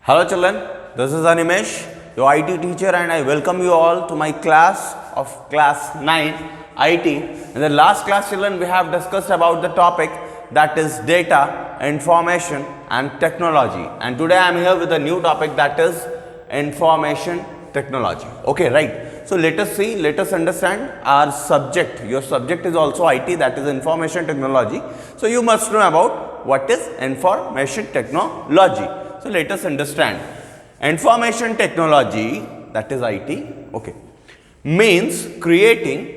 Hello children, this is Animesh, your IT teacher, and I welcome you all to my class of class 9 IT. In the last class children, we have discussed about the topic that is data, information and technology, and today I am here with a new topic that is information technology. Okay, right. So let us see, let us understand our subject. Your subject is also IT, that is information technology. So you must know about what is information technology. So let us understand. Information technology, that is IT, okay, means creating,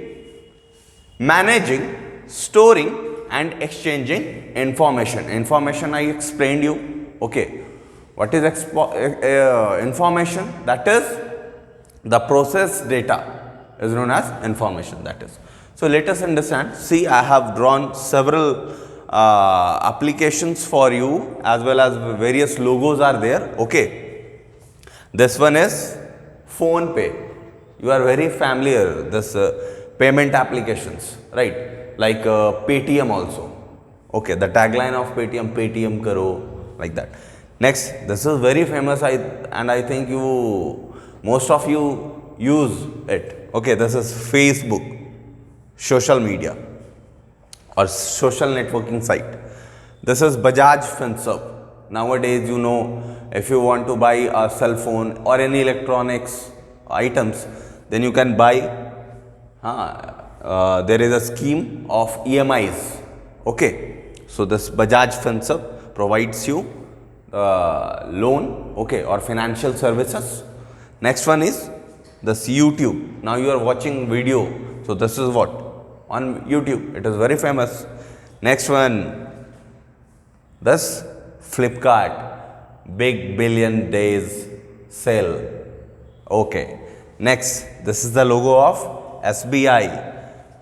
managing, storing and exchanging information. Information I explained you, okay. What is information? That is the process data is known as information, that is. So let us understand. See, I have drawn several applications for you, as well as various logos are there, okay. This one is Phone Pay. You are very familiar this payment applications, right? Like Paytm also, okay. The tagline of Paytm, Paytm karo, like that. Next, this is very famous, and I think most of you use it, okay. This is Facebook, social media or social networking site. This is Bajaj Finserv. Nowadays, you know, if you want to buy a cell phone or any electronics items, then you can buy. There is a scheme of EMIs. Okay, so this Bajaj Finserv provides you loan, okay, or financial services. Next one is this YouTube. Now you are watching video, so this is what on YouTube. It is very famous. Next one, this Flipkart, big billion days sale. Okay. Next, this is the logo of SBI.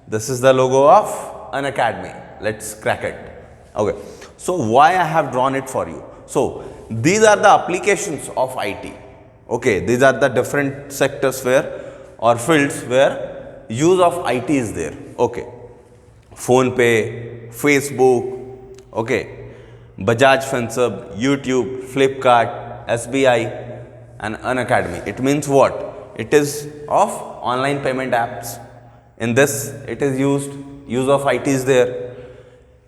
This is the logo of Unacademy. Let's crack it. Okay. So why I have drawn it for you? So these are the applications of IT. Okay. These are the different sectors where or fields where use of IT is there. Okay. Phone Pay, Facebook, okay. Bajaj Finserv, YouTube, Flipkart, SBI and Unacademy. It means what? It is of online payment apps. In this, it is use of IT is there.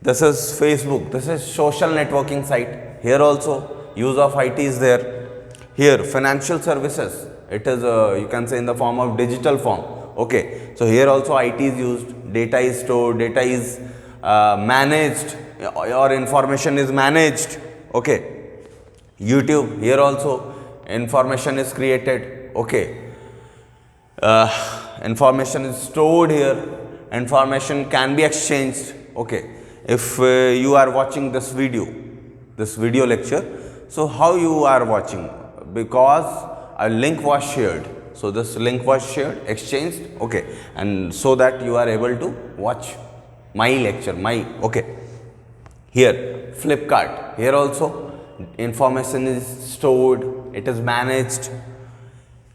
This is Facebook. This is social networking site. Here also, use of IT is there. Here, financial services. It is, you can say, in the form of digital form. Okay. So, here also IT is used. Data is stored. Data is managed. Your information is managed. Okay. YouTube. Here also, information is created. Okay. Information is stored here. Information can be exchanged. Okay. If you are watching this video lecture, so how you are watching? Because a link was shared. So this link was shared, exchanged, okay, and so that you are able to watch my lecture, okay. Here, Flipkart. Here also, information is stored. It is managed.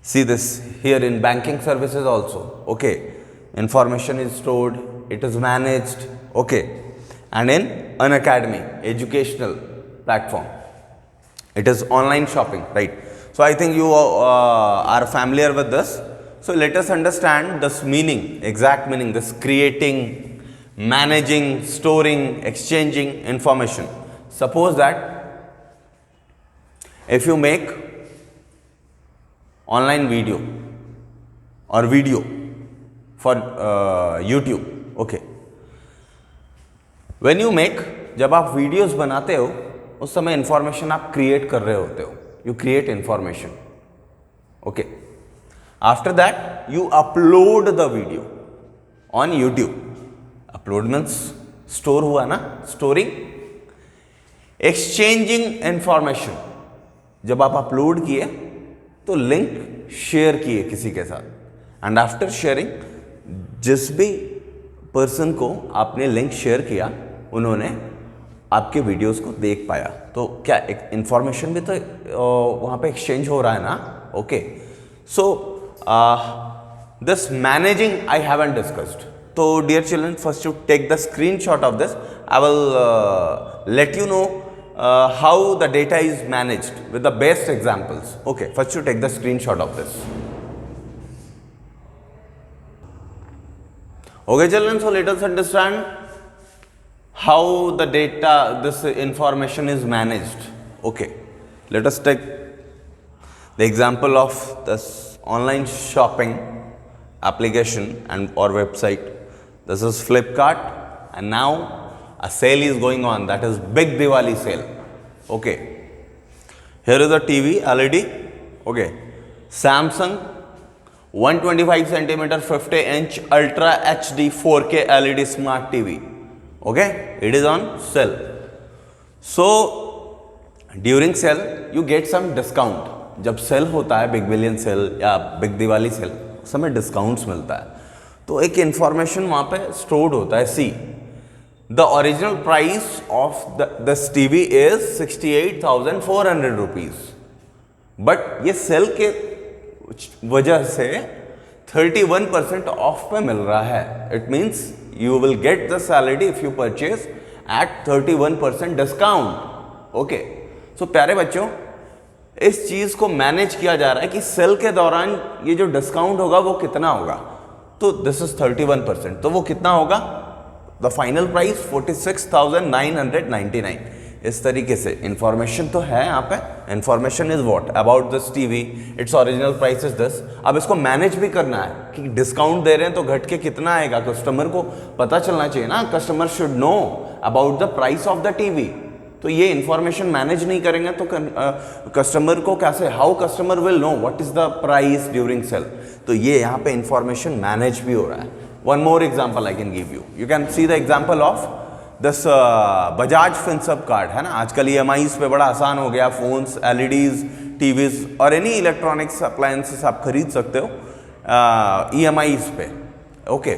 See this here in banking services also, okay. Information is stored. It is managed, okay. And in Unacademy, educational platform, it is online shopping, right? So I think you are familiar with this. So let us understand this meaning, exact meaning, this creating, managing, storing, exchanging information. Suppose that if you make online video or video for YouTube, okay. When you make, जब आप videos बनाते हो, उस समय information आप create कर रहे होते हो. You create information. Okay. After that, you upload the video on YouTube. Upload means store हुआ ना, storing. Exchanging information. जब आप upload किए, तो link share किए किसी के साथ. And after sharing, जिस भी person को आपने link share किया, उन्होंने आपके वीडियोस को देख पाया. तो क्या एक इंफॉर्मेशन भी तो वहाँ पे एक्सचेंज हो रहा है ना, okay. So this managing I haven't discussed. तो dear children, first you take the screenshot of this. I will let you know how the data is managed with the best examples. Okay, first you take the screenshot of this. Okay children, so let us understand how the data, this information is managed. Okay, let us take the example of this online shopping application and or website. This is Flipkart, and now a sale is going on, that is big Diwali sale. Okay, here is a TV LED. Okay, Samsung 125 centimeter 50 inch Ultra HD 4K LED smart TV. Okay, it is on sale. So during sale you get some discount. जब cell होता है, big billion sale या big Diwali cell, उस समय discounts मिलता है, तो एक इंफॉर्मेशन वहाँ पे स्टोर्ड होता है. See the original price of this TV is 68,400 rupees, but ये सेल के वजह से 31% ऑफ पे मिल रहा है. It means you will get this LED if you purchase at 31% discount. Okay, so प्यारे बच्चों, इस चीज को मैनेज किया जा रहा है कि सेल के दौरान ये जो डिस्काउंट होगा वो कितना होगा. तो दिस इज 31%, तो वो कितना होगा, द फाइनल प्राइस 46,999. इस तरीके से इंफॉर्मेशन तो है यहाँ पे. Information is what about this TV, its original price is this. अब इसको मैनेज भी करना है कि डिस्काउंट दे रहे हैं तो घट के कितना आएगा, कस्टमर को पता चलना चाहिए ना. Customer should know about the price of the TV. तो ये इंफॉर्मेशन मैनेज नहीं करेंगे तो कस्टमर को कैसे, how customer will know what is the price during sale. तो ये यहाँ पे इंफॉर्मेशन मैनेज भी हो रहा है. One more example I can give you. You can see the example of this Bajaj Finserv card है ना. आजकल EMIs पे बड़ा आसान हो गया. फोन्स, LEDs, टीवीज और एनी इलेक्ट्रॉनिक्स अप्लायंसेस आप खरीद सकते हो EMIs पे. Okay,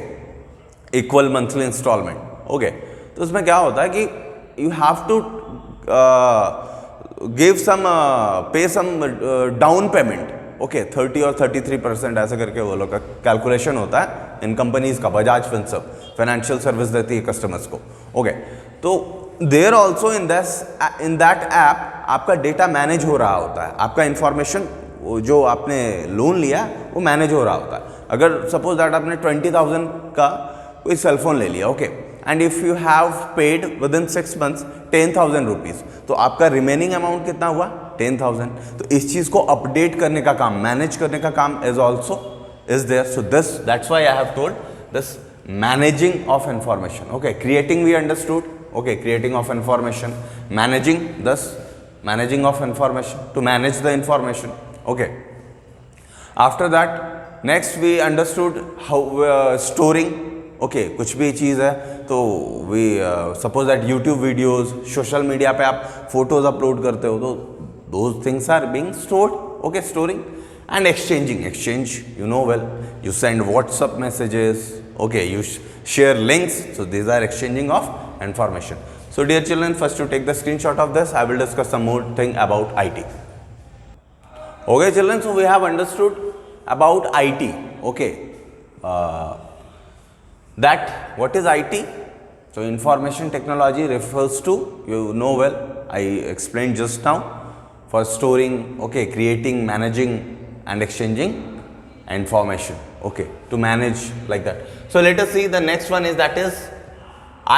equal monthly installment. Okay, तो उसमें क्या होता है कि you have to give some पे सम डाउन पेमेंट. ओके, 30 और 33% ऐसा करके वो लोग का कैलकुलेशन होता है इन कंपनीज का. बजाज फिनसब फाइनेंशियल सर्विस देती है कस्टमर्स को. ओके, तो there also in that app आपका डेटा मैनेज हो रहा होता है. आपका इंफॉर्मेशन जो आपने लोन लिया वो मैनेज हो रहा होता है. अगर सपोज दैट आपने 20,000 का कोई सेलफोन ले लिया. Okay, and if you have paid with in 6 months 10,000 rupees, तो आपका रिमेनिंग अमाउंट कितना हुआ, 10,000. तो इस चीज को अपडेट करने का काम, मैनेज करने का काम is also is there. So this, that's why I have told this managing of information. Okay, creating we understood. Okay, creating of information, managing, this managing of information, to manage the information. Okay, after that next we understood how storing. Okay, कुछ भी चीज़ है तो we suppose that YouTube videos, social media पे आप photos upload करते हो, तो those things are being stored. Okay, storing and exchanging. Exchange you know well, you send WhatsApp messages. Okay, you share links. So these are exchanging of information. So dear children, first to take the screenshot of this, I will discuss some more thing about IT. Okay children, so we have understood about IT. Okay, that what is IT? So information technology refers to, you know well, I explained just now, for storing, okay, creating, managing and exchanging information. Okay, to manage like that. So let us see the next one is, that is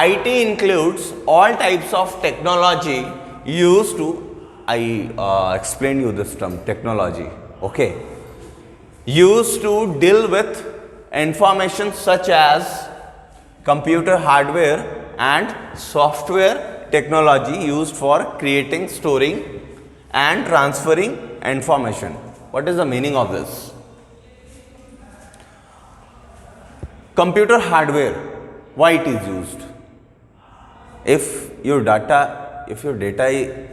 IT includes all types of technology used to, I explained you this term, technology. Okay, used to deal with information such as computer hardware and software technology used for creating, storing and transferring information. What is the meaning of this? Computer hardware, why it is used? If your data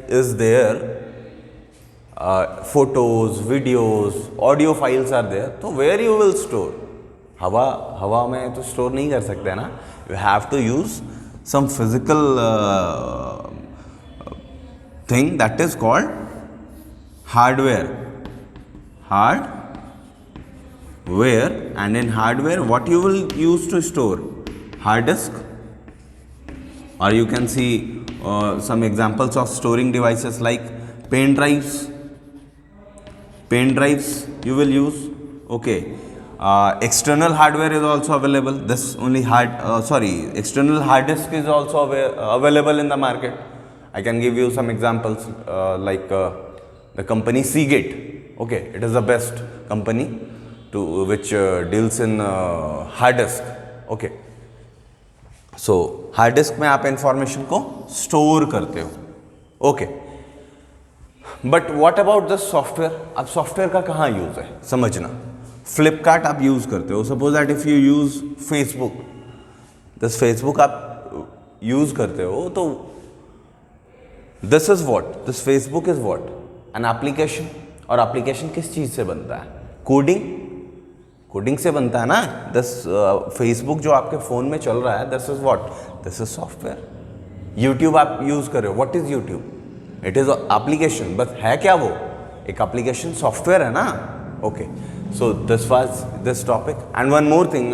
is there, photos, videos, audio files are there, तो where you will store? हवा में तो store नहीं कर सकते ना. You have to use some physical thing that is called hardware. And in hardware, what you will use to store? Hard disk, or you can see some examples of storing devices like pen drives. Pen drives you will use. Okay. External hardware is also available. This only external hard disk is also available in the market. I can give you some examples like the company Seagate. Okay, it is the best company to which deals in hard disk. Okay. So hard disk में आप information को store करते हो. Okay. But what about the software? अब software का कहाँ use है समझना. फ्लिपकार्ट आप यूज़ करते हो. Suppose that if you use Facebook, this Facebook आप यूज़ करते हो, तो this is what, this Facebook is what, an application. और एप्लीकेशन किस चीज़ से बनता है? कोडिंग से बनता है ना. दिस फेसबुक जो आपके फ़ोन में चल रहा है, this is what, this is software. YouTube आप यूज़ कर रहे हो, what is YouTube? It is application. बस है क्या वो? एक एप्लीकेशन सॉफ्टवेयर है ना. Okay. So this was this topic, and one more thing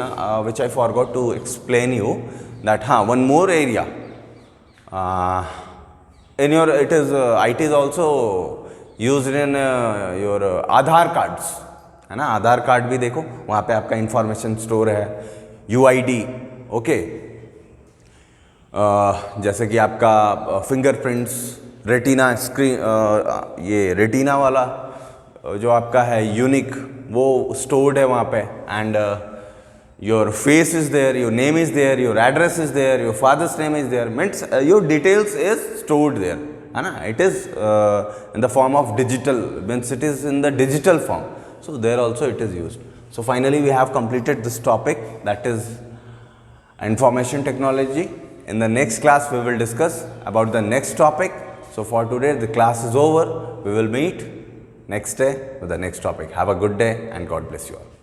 which I forgot to explain you, that one more area in your it is also used in your Aadhaar cards, है ना. आधार card भी देखो, वहाँ पे आपका information store है. UID. Okay. जैसे कि आपका फिंगरप्रिंट्स, रेटिना स्क्रीन, ये रेटिना वाला जो आपका है यूनिक, वो स्टोर्ड है वहाँ पे. And your face is there, your name is there, your address is there, your father's name is there, means your details is stored there, है ना. It is in the form of digital, means it is in the digital form. So there also it is used. So finally we have completed this topic, that is information technology. In the next class we will discuss about the next topic. So for today the class is over. We will meet next day with the next topic. Have a good day and God bless you all.